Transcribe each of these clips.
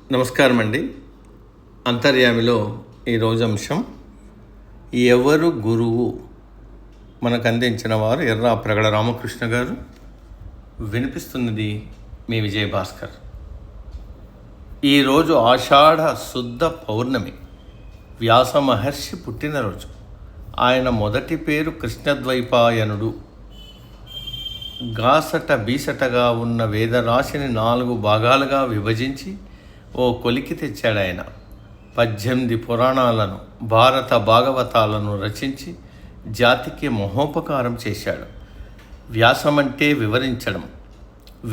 నమస్కారం అండి. అంతర్యామిలో ఈరోజు అంశం, ఎవరు గురువు? మనకు అందించిన వారు ఎర్రా ప్రగడ రామకృష్ణ గారు. వినిపిస్తున్నది మీ విజయభాస్కర్. ఈరోజు ఆషాఢ శుద్ధ పౌర్ణమి, వ్యాస మహర్షి పుట్టినరోజు. ఆయన మొదటి పేరు కృష్ణద్వైపాయనుడు. గాసట బీసటగా ఉన్న వేదరాశిని 4 భాగాలుగా విభజించి ఓ కొలికి తెచ్చాడు ఆయన. 18 పురాణాలను, భారత భాగవతాలను రచించి జాతికి మహోపకారం చేశాడు. వ్యాసమంటే వివరించడం,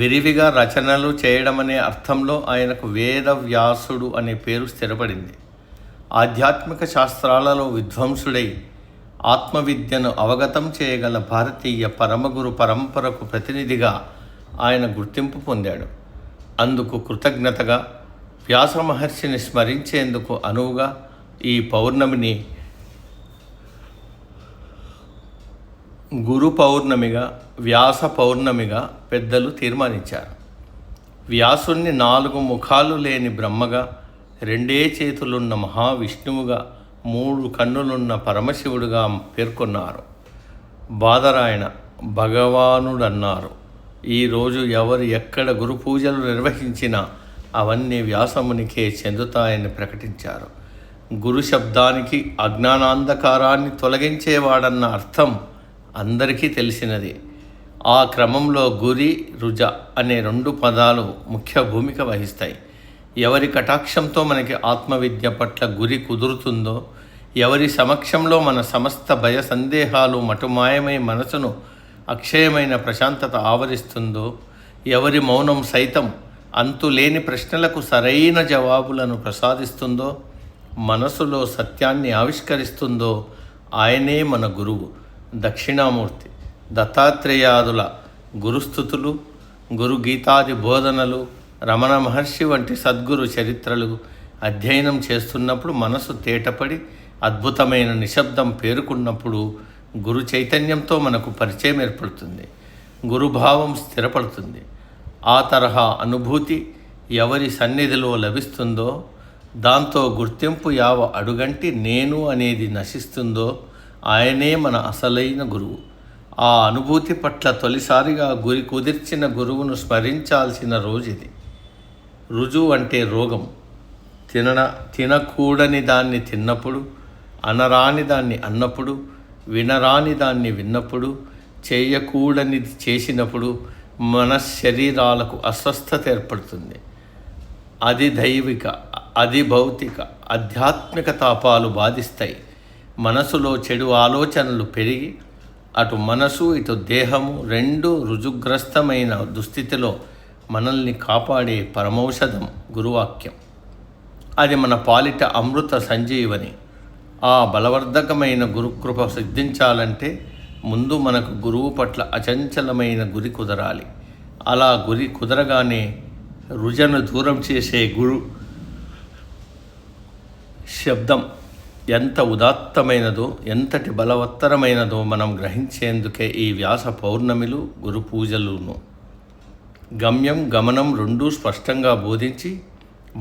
విరివిగా రచనలు చేయడం అనే అర్థంలో ఆయనకు వేద వ్యాసుడు అనే పేరు స్థిరపడింది. ఆధ్యాత్మిక శాస్త్రాలలో విద్వాంసుడై ఆత్మవిద్యను అవగతం చేయగల భారతీయ పరమగురు పరంపరకు ప్రతినిధిగా ఆయన గుర్తింపు పొందాడు. అందుకు కృతజ్ఞతగా వ్యాస మహర్షిని స్మరించేందుకు అనువుగా ఈ పౌర్ణమిని గురు పౌర్ణమిగా, వ్యాస పౌర్ణమిగా పెద్దలు తీర్మానించారు. వ్యాసుణ్ణి 4 ముఖాలు లేని బ్రహ్మగా, 2 చేతులున్న మహావిష్ణువుగా, 3 కన్నులున్న పరమశివుడుగా పేర్కొన్నారు. బాదరాయణ భగవానుడన్నారు. ఈరోజు ఎవరు ఎక్కడ గురు పూజలు నిర్వహించినా అవన్నీ వ్యాసమునికే చెందుతాయని ప్రకటించారు. గురు శబ్దానికి అజ్ఞానాంధకారాన్ని తొలగించేవాడన్న అర్థం అందరికీ తెలిసినది. ఆ క్రమంలో గురి, రుజ అనే 2 పదాలు ముఖ్య భూమిక వహిస్తాయి. ఎవరి కటాక్షంతో మనకి ఆత్మవిద్య పట్ల గురి కుదురుతుందో, ఎవరి సమక్షంలో మన సమస్త భయ సందేహాలు మటుమాయమై మనసును అక్షయమైన ప్రశాంతత ఆవరిస్తుందో, ఎవరి మౌనం సైతం అంతులేని ప్రశ్నలకు సరైన జవాబులను ప్రసాదిస్తుందో, మనసులో సత్యాన్ని ఆవిష్కరిస్తుందో ఆయనే మన గురువు. దక్షిణామూర్తి, దత్తాత్రేయాదుల గురుస్థుతులు, గురు గీతాది బోధనలు, రమణ మహర్షి వంటి సద్గురు చరిత్రలు అధ్యయనం చేస్తున్నప్పుడు మనసు తేటపడి అద్భుతమైన నిశ్శబ్దం పేరుకున్నప్పుడు గురు చైతన్యంతో మనకు పరిచయం ఏర్పడుతుంది. గురుభావం స్థిరపడుతుంది. ఆ తరహా అనుభూతి ఎవరి సన్నిధిలో లభిస్తుందో, దాంతో గుర్తింపు యావ అడుగంటి నేను అనేది నశిస్తుందో ఆయనే మన అసలైన గురువు. ఆ అనుభూతి పట్ల తొలిసారిగా గురి కుదిర్చిన గురువును స్మరించాల్సిన రోజుది. రుజువు అంటే రోగం. తినకూడని దాన్ని తిన్నప్పుడు, అనరాని దాన్ని అన్నప్పుడు, వినరాని దాన్ని విన్నప్పుడు, చేయకూడనిది చేసినప్పుడు మన శరీరాలకు అస్వస్థత ఏర్పడుతుంది. అది దైవిక, అది భౌతిక, ఆధ్యాత్మిక తాపాలు బాధిస్తాయి. మనసులో చెడు ఆలోచనలు పెరిగి అటు మనసు ఇటు దేహము 2 రుజుగ్రస్తమైన దుస్థితిలో మనల్ని కాపాడే పరమౌషధం గురువాక్యం. అది మన పాలిట అమృత సంజీవని. ఆ బలవర్ధకమైన గురుకృప సిద్ధించాలంటే ముందు మనకు గురువు పట్ల అచంచలమైన గురి కుదరాలి. అలా గురి కుదరగానే రుజను దూరం చేసే గురు శబ్దం ఎంత ఉదాత్తమైనదో, ఎంతటి బలవత్తరమైనదో మనం గ్రహించేందుకే ఈ వ్యాస పౌర్ణమిలు, గురు పూజలును. గమ్యం గమనం 2 స్పష్టంగా బోధించి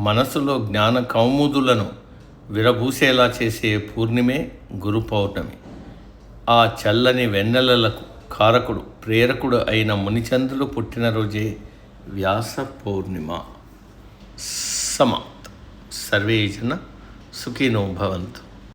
మనసులో జ్ఞాన కౌముదులను విరబూసేలా చేసే పూర్ణిమే గురు పౌర్ణమి. ఆ చల్లని వెన్నెలలకు కారకుడు, ప్రేరకుడు అయిన మునిచంద్రుడు పుట్టినరోజే వ్యాస పౌర్ణిమ. సమాప్తం. సర్వే జన సుఖినో భవంతు.